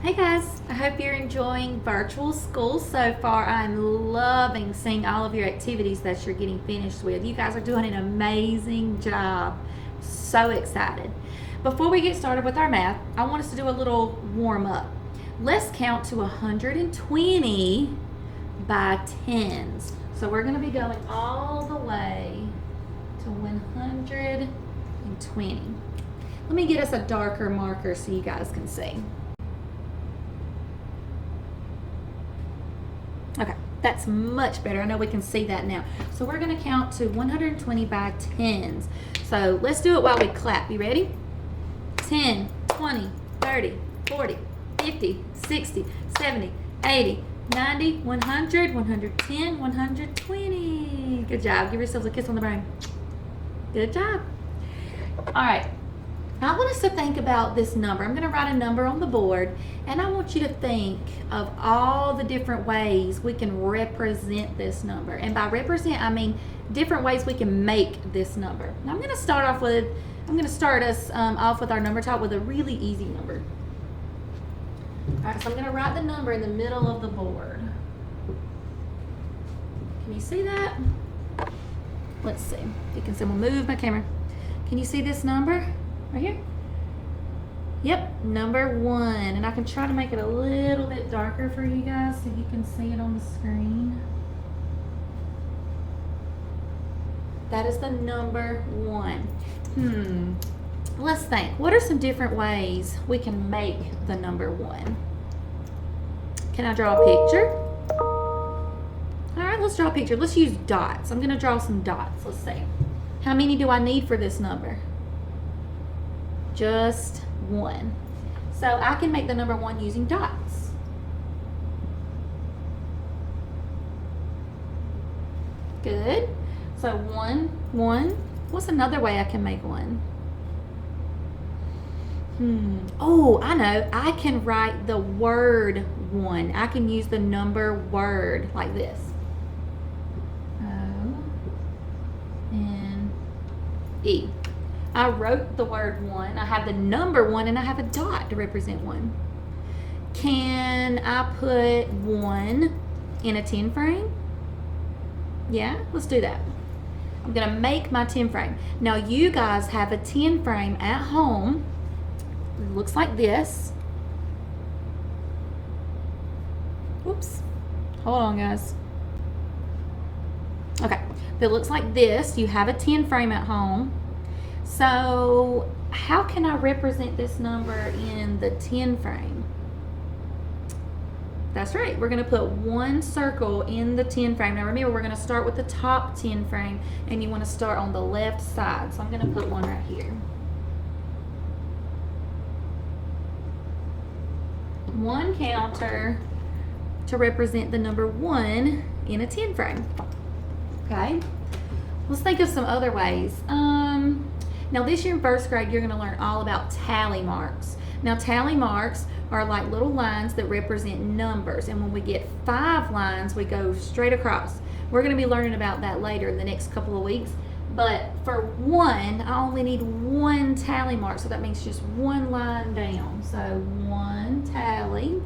Hey guys, I hope you're enjoying virtual school so far. I'm loving seeing all of your activities that you're getting finished with. You guys are doing an amazing job. So excited. Before we get started with our math, I want us to do a little warm up. Let's count to 120 by tens. So we're going to be going all the way to 120. Let me get us a darker marker so you guys can see. Okay, that's much better. I know we can see that now. So we're going to count to 120 by tens. So let's do it while we clap. You ready? 10, 20, 30, 40, 50, 60, 70, 80, 90, 100, 110, 120. Good job. Give yourselves a kiss on the brain. Good job. All right. I want us to think about this number. I'm going to write a number on the board, and I want you to think of all the different ways we can represent this number. And by represent, I mean different ways we can make this number. Now I'm going to start us off with our number talk with a really easy number. All right, so I'm going to write the number in the middle of the board. Can you see that? Let's see. You can see. I'm going to move my camera. Can you see this number? Right here? Yep, number 1. And I can try to make it a little bit darker for you guys so you can see it on the screen. That is the number 1. Let's think. What are some different ways we can make the number 1? Can I draw a picture? All right, let's draw a picture. Let's use dots. I'm going to draw some dots. Let's see. How many do I need for this number? Just 1. So I can make the number 1 using dots. Good. So 1, 1. What's another way I can make 1? Oh, I know. I can write the word 1. I can use the number word like this. O-N-E. I wrote the word 1. I have the number 1, and I have a dot to represent 1. Can I put 1 in a 10 frame? Yeah, let's do that. I'm going to make my 10 frame. Now you guys have a 10 frame at home. It looks like this. Whoops. Hold on, guys. Okay. If it looks like this, you have a 10 frame at home. So how can I represent this number in the 10 frame? That's right. We're going to put 1 circle in the 10 frame. Now remember, we're going to start with the top 10 frame, and you want to start on the left side. So I'm going to put 1 right here. 1 counter to represent the number 1 in a 10 frame. Okay. Let's think of some other ways. Now this year in first grade, you're going to learn all about tally marks. Now tally marks are like little lines that represent numbers, and when we get 5 lines, we go straight across. We're going to be learning about that later in the next couple of weeks. But for 1, I only need 1 tally mark, so that means just 1 line down. So 1 tally.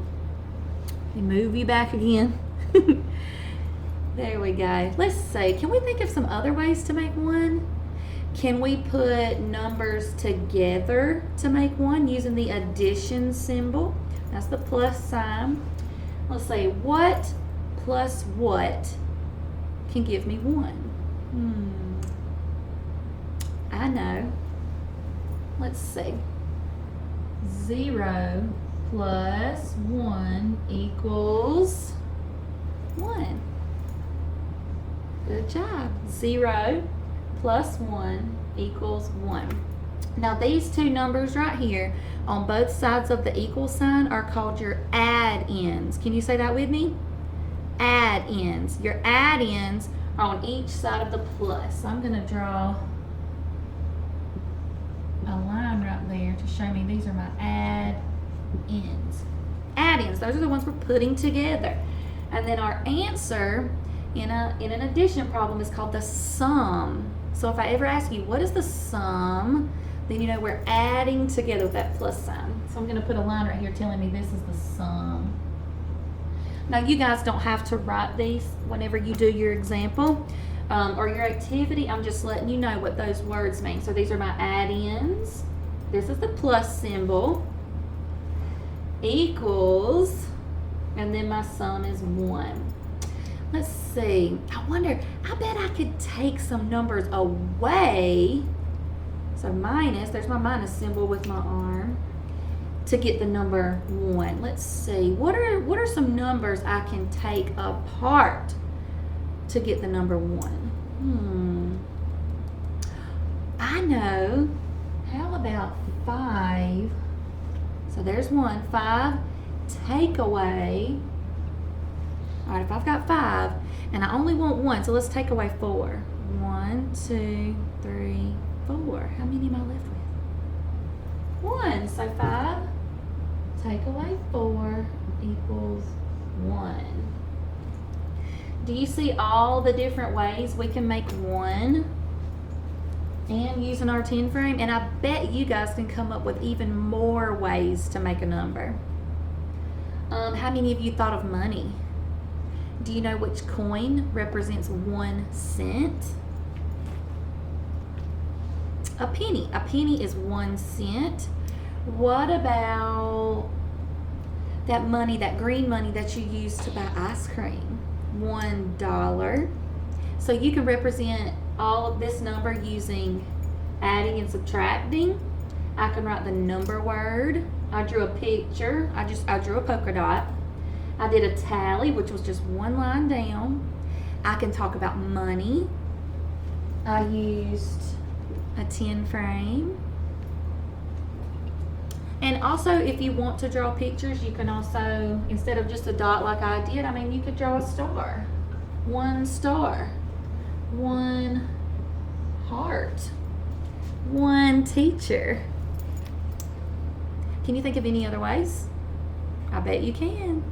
Let me move you back again. There we go. Let's see. Can we think of some other ways to make 1? Can we put numbers together to make 1 using the addition symbol? That's the plus sign. Let's see. What plus what can give me 1? I know. Let's see. 0 plus 1 equals 1. Good job. 0 plus 1 equals 1. Now these two numbers right here on both sides of the equal sign are called your add-ins. Can you say that with me? Add-ins. Your add-ins are on each side of the plus. So I'm going to draw a line right there to show me these are my add-ins. Add-ins, those are the ones we're putting together. And then our answer in an addition problem is called the sum. So if I ever ask you, what is the sum then you know we're adding together with that plus sign. So I'm going to put a line right here telling me this is the sum. Now you guys don't have to write these whenever you do your example or your activity. I'm just letting you know what those words mean. So these are my add-ins. This is the plus symbol. Equals, and then my sum is 1. Let's see. I wonder, I bet I could take some numbers away. So minus, there's my minus symbol with my arm to get the number 1. Let's see. What are some numbers I can take apart to get the number 1? I know. How about 5? So there's 1. 5 take away. All right, if I've got 5 and I only want 1, so let's take away 4. 1, 2, 3, 4. How many am I left with? 1. So 5 take away 4 equals 1. Do you see all the different ways we can make 1 and using our 10 frame? And I bet you guys can come up with even more ways to make a number. How many of you thought of money? Do you know which coin represents 1 cent? A penny. A penny is 1 cent. What about that money, that green money that you use to buy ice cream? $1. So you can represent all of this number using adding and subtracting. I can write the number word. I drew a picture. I drew a polka dot. I did a tally, which was just 1 line down. I can talk about money. I used a 10 frame. And also, if you want to draw pictures, you can also, instead of just a dot like I did, I mean, you could draw a star. 1 star. 1 heart. 1 teacher. Can you think of any other ways? I bet you can.